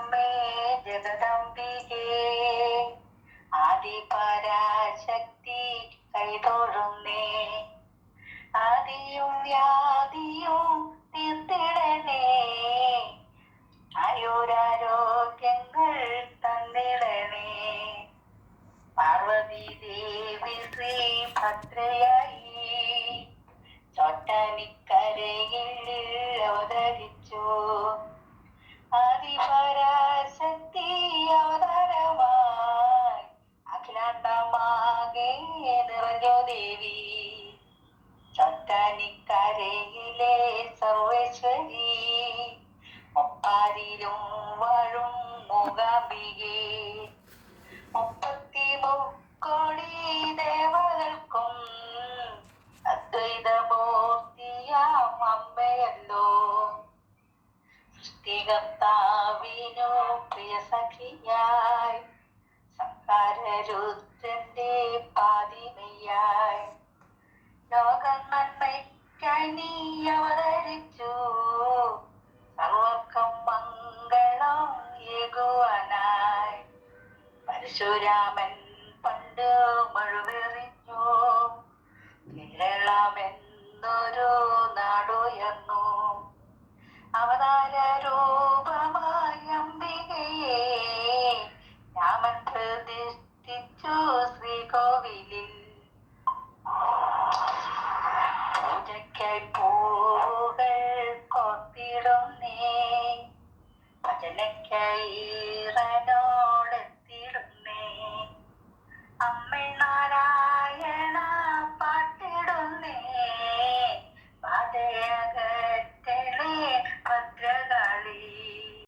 അമ്മേ ജഗദംബികേ ആദിപരാശക്തി കൈതൊഴുന്നേ. ആദിയും വ്യാധിയും തീർത്തിടണേ, ആയുരാരോഗ്യങ്ങൾ തന്നിടണേ. പാർവതി ദേവി ശ്രീ ഭദ്രയായി ചോറ്റാനിക്കരയിൽ അവതരിച്ചു. ആദിപരാശക്തി അവതാരമായി അഖിലാണ്ടമാകെ നിറഞ്ഞോ ദേവി. ചോറ്റാനിക്കരയിലെ സർവേശ്വരി ഒപ്പാരിലും വാഴും മൂകാംബികേ. 33 ദേവകൾക്കും അദ്വൈതമൂർത്തിയാം അമ്മയല്ലോ. സൃഷ്ടികർത്താവിനു പ്രിയ സഖിയായി സംഹാരരുദ്രന്റെ പാതിമയായി ലോകം നന്മയ്ക്കായി നീ അവതരിച്ചു. സർവർക്കും മംഗളം ഏകുവാനായി പരശുരാമൻ പണ്ട് മഴുവെറിഞ്ഞു. കേരളമെന്നൊരു നാടുയർന്നു. അവതാര രൂപമായ അംബികയെ രാമൻ പ്രതിഷ്ഠിച്ചു ശ്രീകോവിലിൽ. പൂജയ്ക്കായി പൂവുകൾ കോർത്തിടുന്നേ, ഭജനയ്ക്കായി ഈറനോടെത്തിടുന്നേ. അമ്മ നാരായണ പാട്ടിടുന്നേ, ബാധയകറ്റളേ ഭദ്രകാളി.